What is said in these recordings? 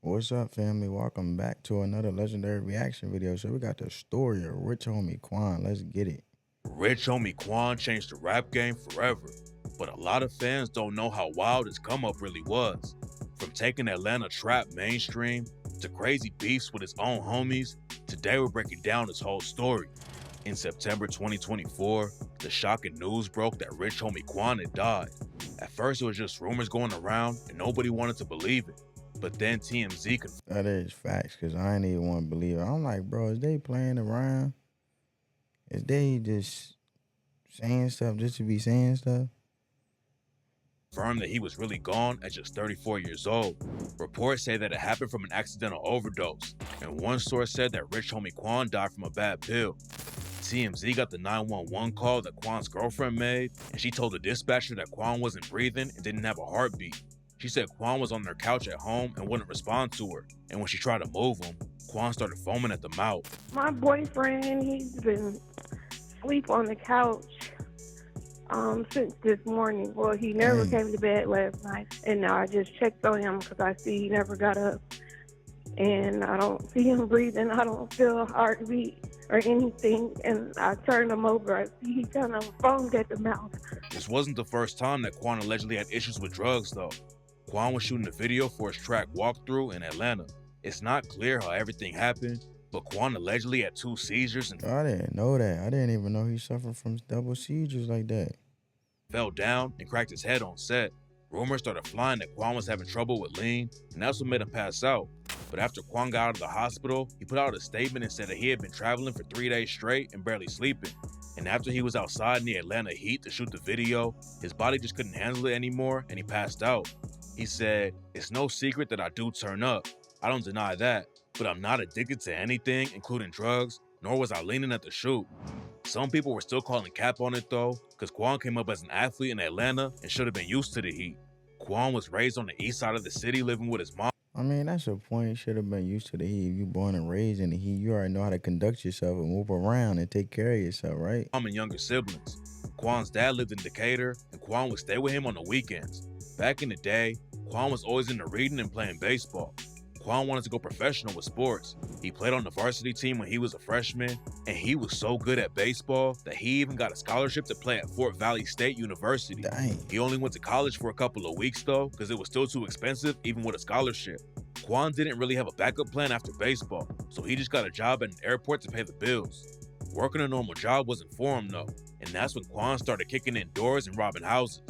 What's up, family? Welcome back to another legendary reaction video. So we got the story of rich homie Quan. Let's get it. Rich homie Quan changed the rap game forever, but a lot of fans don't know how wild his come up really was. From taking Atlanta trap mainstream, to crazy beefs with his own homies, today we're breaking down his whole story. In September 2024, the shocking news broke that rich homie Quan had died. At first it was just rumors going around and nobody wanted to believe it. But then TMZ confirmed. That is facts, because I ain't even want to believe it. I'm like, bro, is they playing around? Is they just saying stuff just to be saying stuff? That he was really gone at just 34 years old. Reports say that it happened from an accidental overdose, and one source said that rich homie Quan died from a bad pill. TMZ got the 911 call that Quan's girlfriend made, and she told the dispatcher that Quan wasn't breathing and didn't have a heartbeat. She said Quan was on their couch at home and wouldn't respond to her, and when she tried to move him, Quan started foaming at the mouth. My boyfriend, he's been asleep on the couch since this morning. Well, he never came to bed last night, and now I just checked on him because I see he never got up, and I don't see him breathing. I don't feel a heartbeat or anything, and I turned him over. I see he kind of foamed at the mouth. This wasn't the first time that Quan allegedly had issues with drugs, though. Quan was shooting a video for his track Walkthrough in Atlanta. It's not clear how everything happened, but Quan allegedly had 2 seizures and I didn't know that. I didn't even know he suffered from double seizures like that. fell down and cracked his head on set. Rumors started flying that Quan was having trouble with lean, and that's what made him pass out. But after Quan got out of the hospital, he put out a statement and said that he had been traveling for 3 days straight and barely sleeping. And after he was outside in the Atlanta heat to shoot the video, his body just couldn't handle it anymore and he passed out. He said, "It's no secret that I do turn up. I don't deny that, but I'm not addicted to anything, including drugs, nor was I leaning at the shoot." Some people were still calling cap on it though, because Quan came up as an athlete in Atlanta and should have been used to the heat. Quan was raised on the east side of the city living with his mom. I mean, that's a point. You should have been used to the heat. If you born and raised in the heat, you already know how to conduct yourself and move around and take care of yourself, right? And younger siblings. Quan's dad lived in Decatur, and Quan would stay with him on the weekends. Back in the day, Quan was always into reading and playing baseball. Quan wanted to go professional with sports. He played on the varsity team when he was a freshman, and he was so good at baseball that he even got a scholarship to play at Fort Valley State University. Dang. He only went to college for a couple of weeks though, because it was still too expensive even with a scholarship. Quan didn't really have a backup plan after baseball, so he just got a job at an airport to pay the bills. Working a normal job wasn't for him though, and that's when Quan started kicking in doors and robbing houses.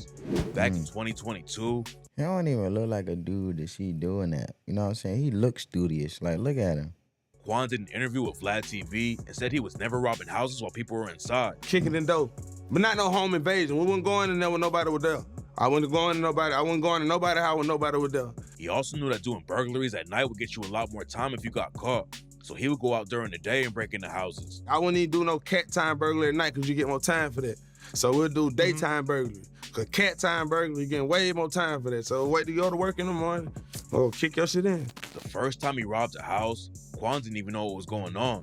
Back in 2022, He don't even look like a dude that she doing that. You know what I'm saying? He looks studious. Like, look at him. Quan did an interview with Vlad TV and said he was never robbing houses while people were inside. Kicking in door, but not no home invasion. We wasn't going in there when nobody was there. I wasn't going to nobody's house when nobody was there. He also knew that doing burglaries at night would get you a lot more time if you got caught. So he would go out during the day and break into houses. I wouldn't even do no cat time burglary at night because you get more time for that. So we'll do daytime burglary. Because cat time burglary, you getting way more time for that. So wait till you go to work in the morning, or kick your shit in. The first time he robbed a house, Quan didn't even know what was going on.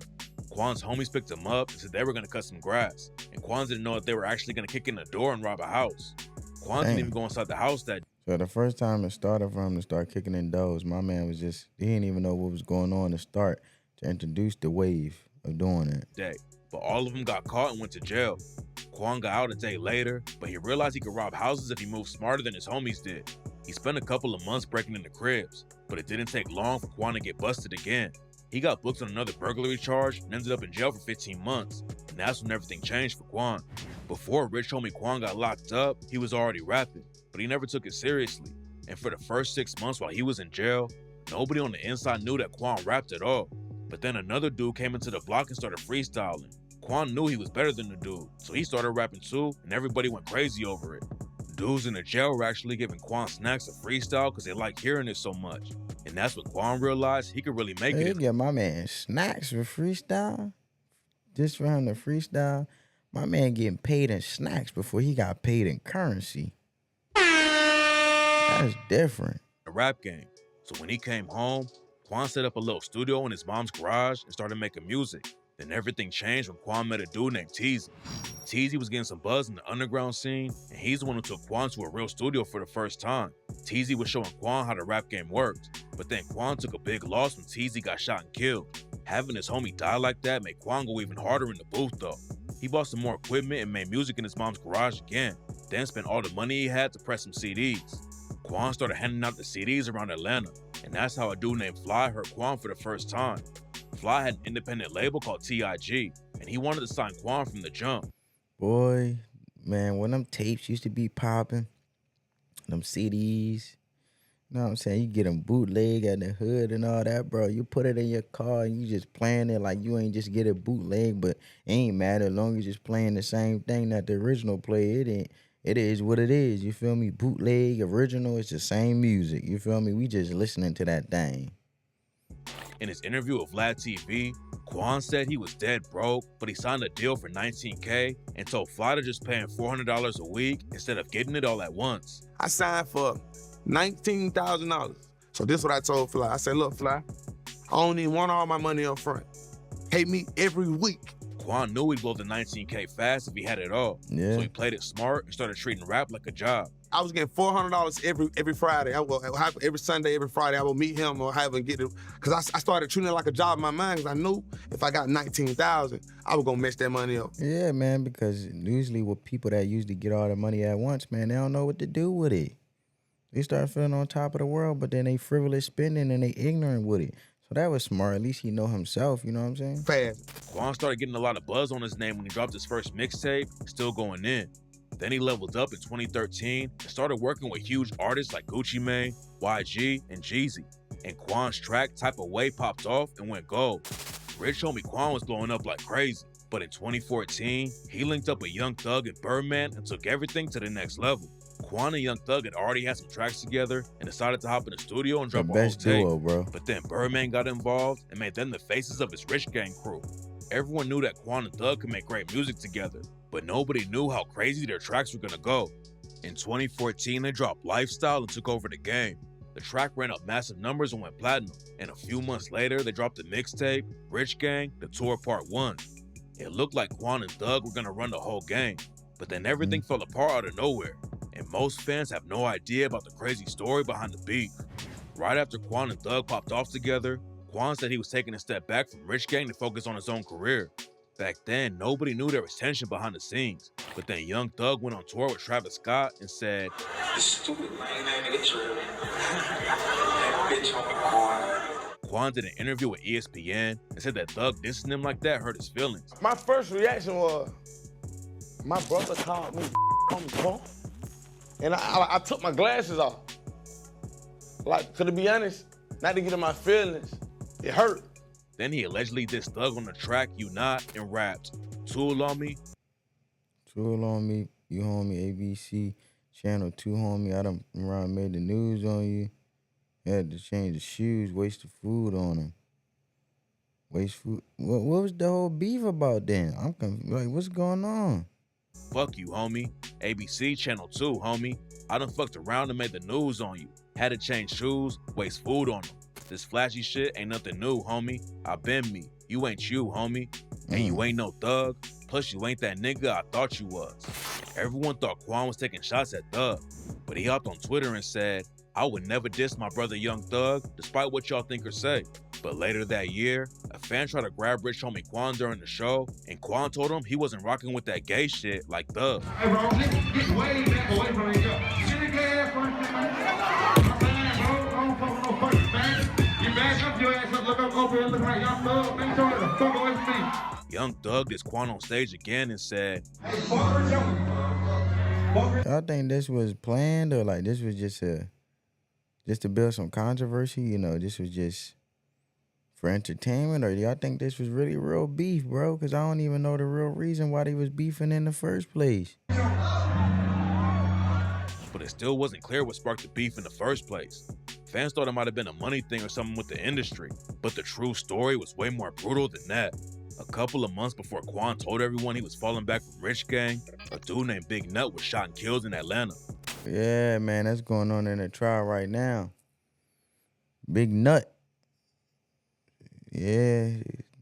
Quan's homies picked him up and said they were gonna cut some grass. And Quan didn't know if they were actually gonna kick in the door and rob a house. Quan didn't even go inside the house that So the first time it started for him to start kicking in doors, my man was just, he didn't even know what was going on to start to introduce the wave of doing it. day. But all of them got caught and went to jail. Quan got out a day later, but he realized he could rob houses if he moved smarter than his homies did. He spent a couple of months breaking into cribs, but it didn't take long for Quan to get busted again. He got booked on another burglary charge and ended up in jail for 15 months, and that's when everything changed for Quan. Before rich homie Quan got locked up, he was already rapping, but he never took it seriously. And for the first 6 months while he was in jail, nobody on the inside knew that Quan rapped at all. But then another dude came into the block and started freestyling. Quan knew he was better than the dude, so he started rapping too, and everybody went crazy over it. Dudes in the jail were actually giving Quan snacks to freestyle because they liked hearing it so much. And that's when Quan realized he could really make Hey, it. get my man snacks for freestyle. Just for him to freestyle. My man getting paid in snacks before he got paid in currency. That's different. The rap game. So when he came home, Quan set up a little studio in his mom's garage and started making music. Then everything changed when Quan met a dude named Teezy. Teezy was getting some buzz in the underground scene, and he's the one who took Quan to a real studio for the first time. Teezy was showing Quan how the rap game worked, But then Quan took a big loss when TZ got shot and killed. Having his homie die like that made Quan go even harder in the booth though. He bought some more equipment and made music in his mom's garage again, then spent all the money he had to press some CDs. Quan started handing out the CDs around Atlanta, and that's how a dude named Fly heard Quan for the first time. Fly had an independent label called TIG, and he wanted to sign Quan from the jump. Boy, man, when them tapes used to be popping, them CDs, you know what I'm saying? You get them bootleg at the hood and all that, bro. You put it in your car and you just playing it like you ain't just get a bootleg, but it ain't matter as long as you're just playing the same thing that the original play. It is what it is, you feel me? Bootleg, original, it's the same music, you feel me? We just listening to that thing. In his interview with Vlad TV, Quan said he was dead broke, but he signed a deal for $19K and told Fly to just pay him $400 a week instead of getting it all at once. I signed for $19,000. So this is what I told Fly. I said, look, Fly, I don't even want all my money up front. Pay me every week. Quan knew he'd blow the $19K fast if he had it all. Yeah. So he played it smart and started treating rap like a job. I was getting $400 every Friday. Every Sunday, every Friday, I would meet him or have him get it. Because I started treating it like a job in my mind because I knew if I got $19,000, I was going to mess that money up. Yeah, man, because usually with people that usually get all the money at once, man, they don't know what to do with it. They start feeling on top of the world, but then they frivolous spending and they ignorant with it. So that was smart. At least he know himself, you know what I'm saying? Fast. Quan started getting a lot of buzz on his name when he dropped his first mixtape, Still Going In. Then he leveled up in 2013 and started working with huge artists like Gucci Mane, YG, and Jeezy. And Quan's track Type of Way popped off and went gold. Rich homie Quan was blowing up like crazy. But in 2014, he linked up with Young Thug and Birdman and took everything to the next level. Quan and Young Thug had already had some tracks together and decided to hop in the studio and drop a whole tape. Duo, bro. But then Birdman got involved and made them the faces of his Rich Gang crew. Everyone knew that Quan and Thug could make great music together, but nobody knew how crazy their tracks were gonna go. In 2014, they dropped Lifestyle and took over the game. The track ran up massive numbers and went platinum, and a few months later, they dropped the mixtape, Rich Gang, The Tour Part 1. It looked like Quan and Thug were gonna run the whole game, but then everything fell apart out of nowhere, and most fans have no idea about the crazy story behind the beef. Right after Quan and Thug popped off together, Quan said he was taking a step back from Rich Gang to focus on his own career. Back then, nobody knew there was tension behind the scenes, but then Young Thug went on tour with Travis Scott and said, "This stupid lame nigga tripping. That bitch on the corner." Quan did an interview with ESPN and said that Thug dissing him like that hurt his feelings. My first reaction was, my brother called me on the phone, and I took my glasses off. Like, to be honest, not to get in my feelings, it hurt. Then he allegedly dissed Thug on the track You Not and rapped, "Tool on me." Tool on me, you homie, ABC, Channel 2 homie, I done around made the news on you. Had to change the shoes, waste the food on them. Waste food. What was the whole beef about then? I'm confused. Like, what's going on? Fuck you, homie. ABC, Channel 2, homie. I done fucked around and made the news on you. Had to change shoes, waste food on them. This flashy shit ain't nothing new, homie. I been me. You ain't you, homie. And you ain't no thug. Plus, you ain't that nigga I thought you was. Everyone thought Quan was taking shots at Thug. But he hopped on Twitter and said, "I would never diss my brother Young Thug, despite what y'all think or say." But later that year, a fan tried to grab Rich homie Quan during the show, and Quan told him he wasn't rocking with that gay shit like Thug. Hey, bro, get way back away from each other. Get a gay ass person, man. I don't fuck with no person, man. You back up your ass up, look up over here, look like Young Thug. Make sure the fuck away from me. Young Thug dissed Quan on stage again and said, Hey, fuck with you. Y'all think this was planned or like this was just to build some controversy? You know, this was just for entertainment, or y'all think this was really real beef, bro? Because I don't even know the real reason why they was beefing in the first place. but it still wasn't clear what sparked the beef in the first place. Fans thought it might have been a money thing or something with the industry, but the true story was way more brutal than that. A couple of months before Quan told everyone he was falling back from Rich Gang, a dude named Big Nut was shot and killed in Atlanta. Yeah, man, that's going on in the trial right now. Big Nut. Yeah,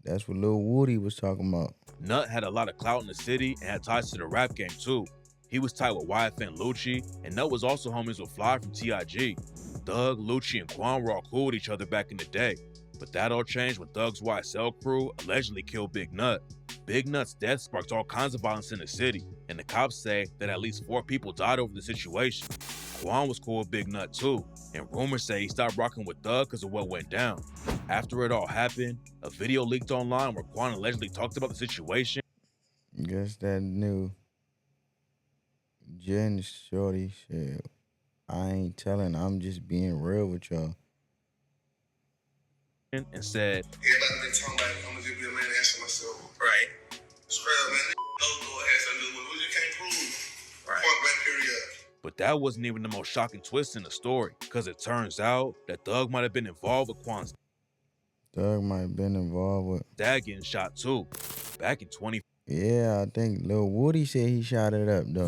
that's what Lil Woody was talking about. Nut had a lot of clout in the city and had ties to the rap game too. He was tied with YFN Lucci, and Nut was also homies with Fly from TIG. Thug, Lucci, and Quan were all cool with each other back in the day, but that all changed when Thug's YSL crew allegedly killed Big Nut. Big Nut's death sparked all kinds of violence in the city, and the cops say that at least 4 people died over the situation. Quan was cool with Big Nut too, and rumors say he stopped rocking with Thug because of what went down. After it all happened, a video leaked online where Quan allegedly talked about the situation. Guess that new Jen Shorty shit. I ain't telling, I'm just being real with y'all. And said, everybody been talking about it. I'm gonna just be a man and answer myself. Right. Scrub, man. No go ahead, something to do with it. You can't prove. Right. Point blank, period. But that wasn't even the most shocking twist in the story, because it turns out that Thug might have been involved with Quan's Thug might have been involved with dad getting shot too. Back in 2014, Yeah, I think Lil Woody said he shot it up though.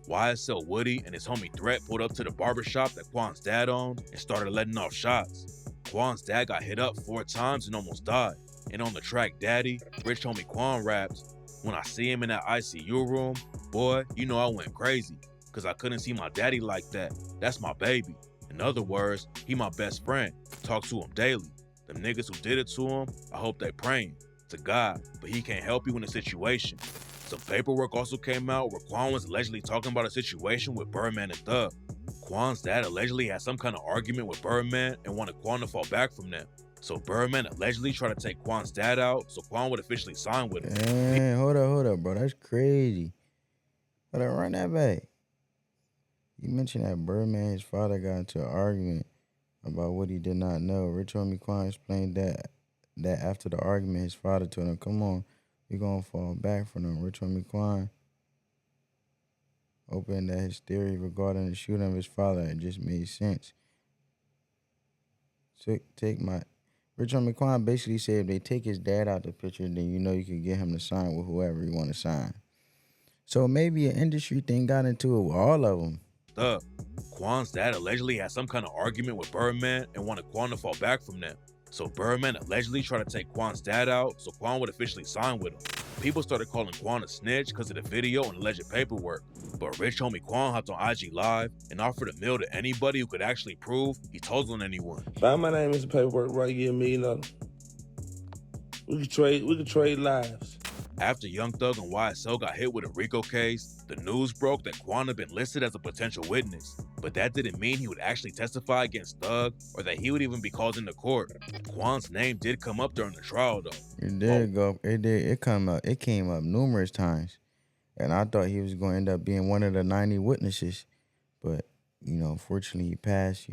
YSL Woody and his homie Threat pulled up to the barbershop that Quan's dad owned and started letting off shots. Quan's dad got hit up 4 times and almost died. And on the track Daddy, rich homie Quan raps, "When I see him in that ICU room, boy, you know I went crazy, cause I couldn't see my daddy like that. That's my baby. In other words, he my best friend. Talk to him daily. Them niggas who did it to him, I hope they praying to God, but he can't help you in the situation." Some paperwork also came out where Quan was allegedly talking about a situation with Birdman and Thug. Quan's dad allegedly had some kind of argument with Birdman and wanted Quan to fall back from them. So Birdman allegedly tried to take Quan's dad out so Quan would officially sign with him. Damn, hold up, bro. That's crazy. Hold up, run that back. You mentioned that Birdman, his father, got into an argument about what he did not know. Rich homie Quan explained that after the argument, his father told him, "Come on, we gonna fall back from them." Rich homie Quan opened that his theory regarding the shooting of his father, it just made sense. Rich homie Quan basically said if they take his dad out the picture, then you know you can get him to sign with whoever you want to sign. So maybe an industry thing got into it with all of them. Quan's dad allegedly had some kind of argument with Birdman and wanted Quan to fall back from them. So Birdman allegedly tried to take Quan's dad out so Quan would officially sign with him. People started calling Quan a snitch because of the video and alleged paperwork. But rich homie Quan hopped on IG Live and offered a meal to anybody who could actually prove he told on anyone. Find my name in some paperwork, right? Give me $1 million. We could trade lives. After Young Thug and YSL got hit with a RICO case, the news broke that Quan had been listed as a potential witness. But that didn't mean he would actually testify against Thug or that he would even be called into court. Quan's name did come up during the trial though. It did go. It did. It came up numerous times. And I thought he was going to end up being one of the 90 witnesses. But, unfortunately he passed,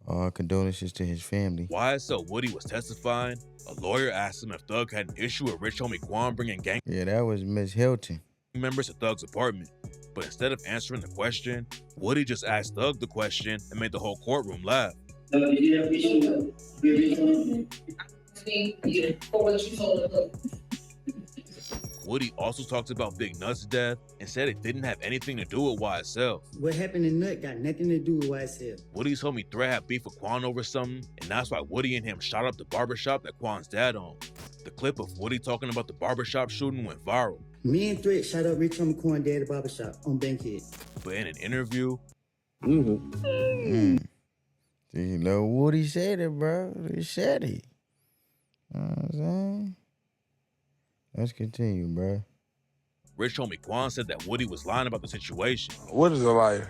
All condolences to his family. YSL Woody was testifying. A lawyer asked him if Thug had an issue with rich homie Quan bringing gang that was Miss Hilton members to Thug's apartment. But instead of answering the question, Woody just asked Thug the question and made the whole courtroom laugh. Woody also talked about Big Nut's death and said it didn't have anything to do with YSL. What happened to Nut got nothing to do with YSL. Woody's homie Threat had beef with Quan over something, and that's why Woody and him shot up the barbershop that Quan's dad owned. The clip of Woody talking about the barbershop shooting went viral. Me and Threat shot up Rich Homie Quan dad at the barbershop on Bankhead. But in an interview, See, little Woody said it, bro. He said it. You know what I'm saying? Let's continue, bro. Rich homie Quan said that Woody was lying about the situation. What is a liar?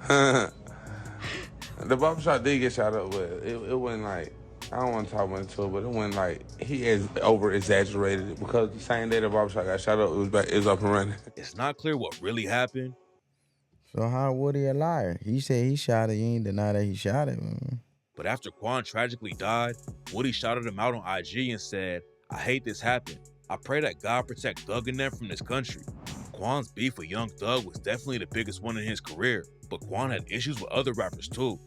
The barbershop did get shot up, but it wasn't like, I don't want to talk much into it, but it wasn't like he has over-exaggerated it because the same day the barbershop got shot up, it was up and running. It's not clear what really happened. So how Woody a liar? He said he shot it. You ain't deny that he shot it. Man. But after Quan tragically died, Woody shouted him out on IG and said, "I hate this happened. I pray that God protect Thug and them from this country." Quan's beef with Young Thug was definitely the biggest one in his career, but Quan had issues with other rappers too.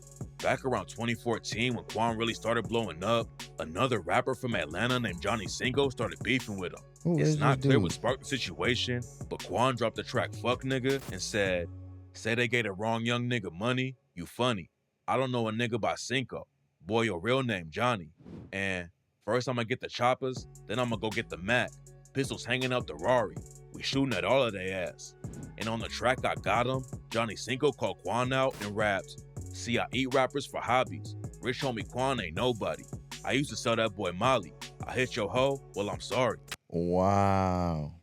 Back around 2014, when Quan really started blowing up, another rapper from Atlanta named Johnny Cinco started beefing with him. It's not clear what sparked the situation, but Quan dropped the track Fuck Nigga and said, "Say they gave the wrong young nigga money, you funny. I don't know a nigga by Cinco. Boy, your real name Johnny. And first I'ma get the choppers, then I'ma go get the Mac. Pistols hanging out the Rari. We shooting at all of they ass." And on the track I Got Him, Johnny Cinco called Quan out and raps, "See, I eat rappers for hobbies. Rich homie Quan ain't nobody. I used to sell that boy Molly. I hit your hoe, well, I'm sorry." Wow.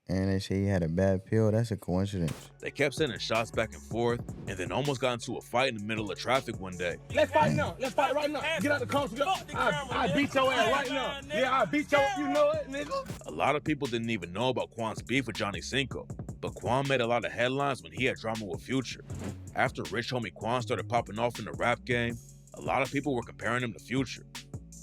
And they say he had a bad pill. That's a coincidence. They kept sending shots back and forth, and then almost got into a fight in the middle of traffic one day. Let's fight now. Let's fight right now. Get out the car. I beat your ass right now. Yeah, I beat your ass. You know it, nigga. A lot of people didn't even know about Quan's beef with Johnny Cinco, but Quan made a lot of headlines when he had drama with Future. After rich homie Quan started popping off in the rap game, a lot of people were comparing him to Future.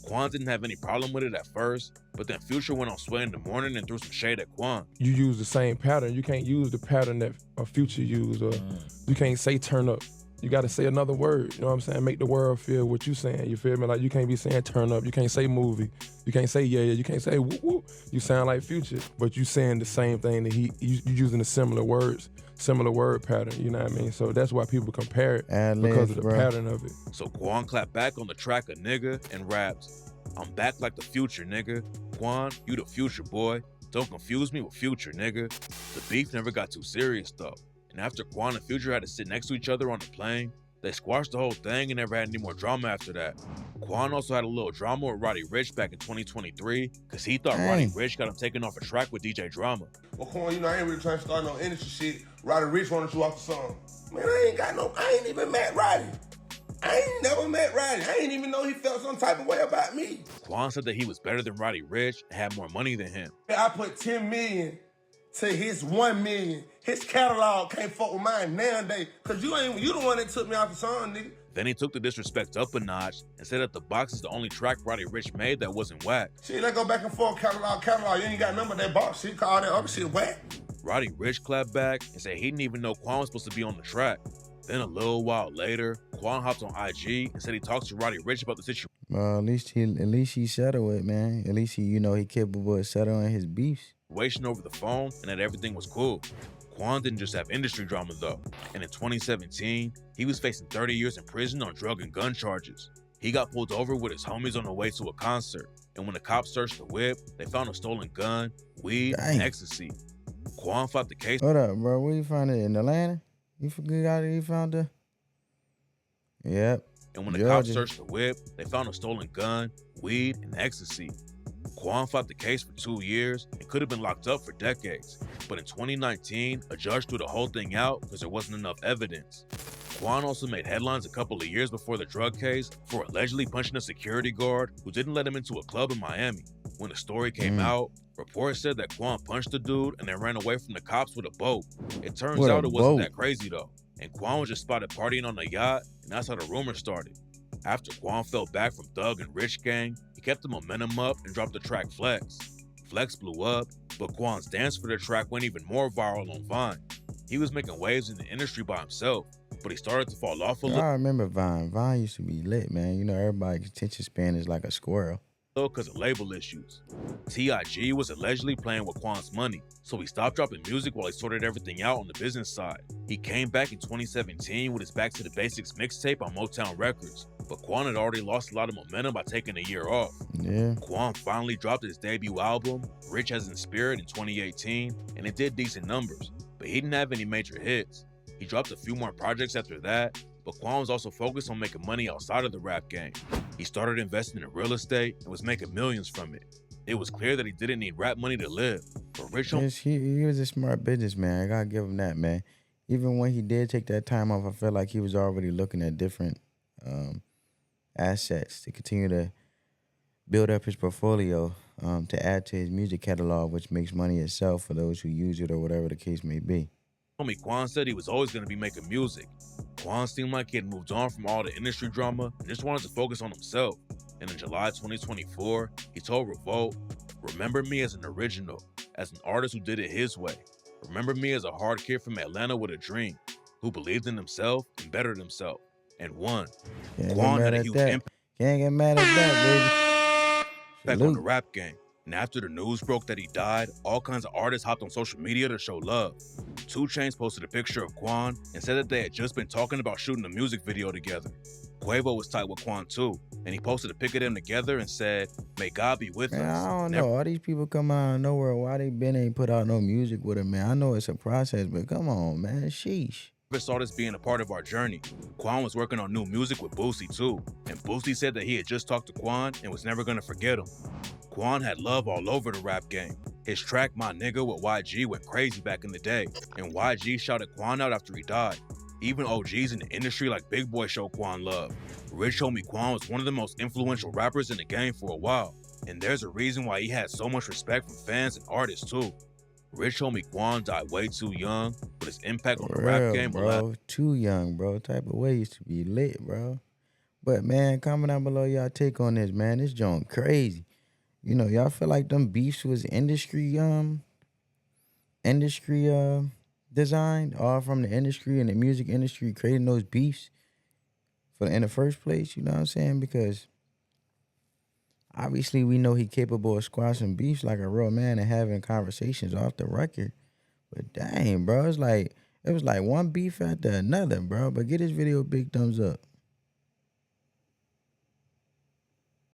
Quan didn't have any problem with it at first, but then Future went on Sway in the Morning and threw some shade at Quan. You use the same pattern. You can't use the pattern that a Future used. Or you can't say turn up. You got to say another word. You know what I'm saying? Make the world feel what you saying. You feel me? Like you can't be saying turn up. You can't say movie. You can't say yeah. You can't say woo woo. You sound like Future, but you saying the same thing that you using the similar words. Similar word pattern, you know what I mean? So that's why people compare it because of the pattern of it. So Quan clapped back on the track a nigga and raps, "I'm back like the Future, nigga. Quan, you the Future, boy. Don't confuse me with Future, nigga." The beef never got too serious though. And after Quan and Future had to sit next to each other on the plane, they squashed the whole thing and never had any more drama after that. Quan also had a little drama with Roddy Ricch back in 2023 because he thought Roddy Ricch got him taken off a track with DJ Drama. Well, Quan, you know, I ain't really trying to start no industry shit. Roddy Ricch wanted you off the song. Man, I ain't even met Roddy. I ain't never met Roddy. I ain't even know he felt some type of way about me. Quan said that he was better than Roddy Ricch and had more money than him. I put 10 million to his 1 million. His catalog can't fuck with mine nowadays. Cause you the one that took me off the song, nigga. Then he took the disrespect up a notch and said that The Box is the only track Roddy Ricch made that wasn't whack. Shit, let's go back and forth, catalog. You ain't got number that box shit, call all that other shit whack. Roddy Ricch clapped back and said he didn't even know Quan was supposed to be on the track. Then a little while later, Quan hopped on IG and said he talked to Roddy Ricch about the situation. Well, at least he settled it, man. At least he capable of settling his beefs. Over the phone and that everything was cool. Quan didn't just have industry drama though, and in 2017, he was facing 30 years in prison on drug and gun charges. He got pulled over with his homies on the way to a concert, and when the cops searched the whip, they found a stolen gun, weed, and ecstasy. Quan fought the case. Hold up, bro. Where you found it? In Atlanta? You found the... Yep. And when the cops searched the whip, they found a stolen gun, weed, and ecstasy. Quan fought the case for 2 years and could have been locked up for decades. But in 2019, a judge threw the whole thing out because there wasn't enough evidence. Quan also made headlines a couple of years before the drug case for allegedly punching a security guard who didn't let him into a club in Miami. When the story came out, reports said that Quan punched the dude and then ran away from the cops with a boat. It turns out it wasn't that crazy though, and Quan was just spotted partying on a yacht, and that's how the rumor started. After Quan fell back from Thug and Rich Gang, he kept the momentum up and dropped the track Flex. Flex blew up, but Quan's dance for the track went even more viral on Vine. He was making waves in the industry by himself, but he started to fall off a little. I remember Vine. Vine used to be lit, man. You know, everybody's attention span is like a squirrel. Because of label issues. T.I.G. was allegedly playing with Quan's money, so he stopped dropping music while he sorted everything out on the business side. He came back in 2017 with his Back to the Basics mixtape on Motown Records, but Quan had already lost a lot of momentum by taking a year off. Yeah. Quan finally dropped his debut album, Rich as in Spirit, in 2018, and it did decent numbers, but he didn't have any major hits. He dropped a few more projects after that, but Quan was also focused on making money outside of the rap game. He started investing in real estate and was making millions from it. It was clear that he didn't need rap money to live, but Rich... Yes, he was a smart businessman. I gotta give him that, man. Even when he did take that time off, I felt like he was already looking at different assets to continue to build up his portfolio, to add to his music catalog, which makes money itself for those who use it or whatever the case may be. Homie Quan said he was always going to be making music. Quan seemed like he had moved on from all the industry drama and just wanted to focus on himself. And in July 2024, he told Revolt, "Remember me as an original, as an artist who did it his way. Remember me as a hard kid from Atlanta with a dream, who believed in himself and bettered himself, and won." Quan had a huge impact. Can't get mad at that, baby. Back on the rap game. And after the news broke that he died, all kinds of artists hopped on social media to show love. 2 Chainz posted a picture of Quan and said that they had just been talking about shooting a music video together. Quavo was tight with Quan too, and he posted a pic of them together and said, "May God be with Man, us." I don't know. All these people come out of nowhere. Why they been ain't put out no music with him, man? I know it's a process, but come on, man. Sheesh. Never saw this being a part of our journey. Quan was working on new music with Boosie too, and Boosie said that he had just talked to Quan and was never gonna forget him. Quan had love all over the rap game. His track My Nigga with YG went crazy back in the day, and YG shouted Quan out after he died. Even OGs in the industry like Big Boy showed Quan love. Rich Homie Quan was one of the most influential rappers in the game for a while, and there's a reason why he had so much respect from fans and artists too. Rich Homie Quan died way too young, but his impact on the rap game will last. Bro. Too young, bro. Type of way used to be lit, bro. But man, comment down below y'all take on this, man. This joint crazy. You know, y'all feel like them beefs was industry designed, all from the industry and the music industry creating those beefs in the first place, you know what I'm saying? Because obviously we know he capable of squashing beefs like a real man and having conversations off the record. But dang, bro, it was like one beef after another, bro. But get this video a big thumbs up.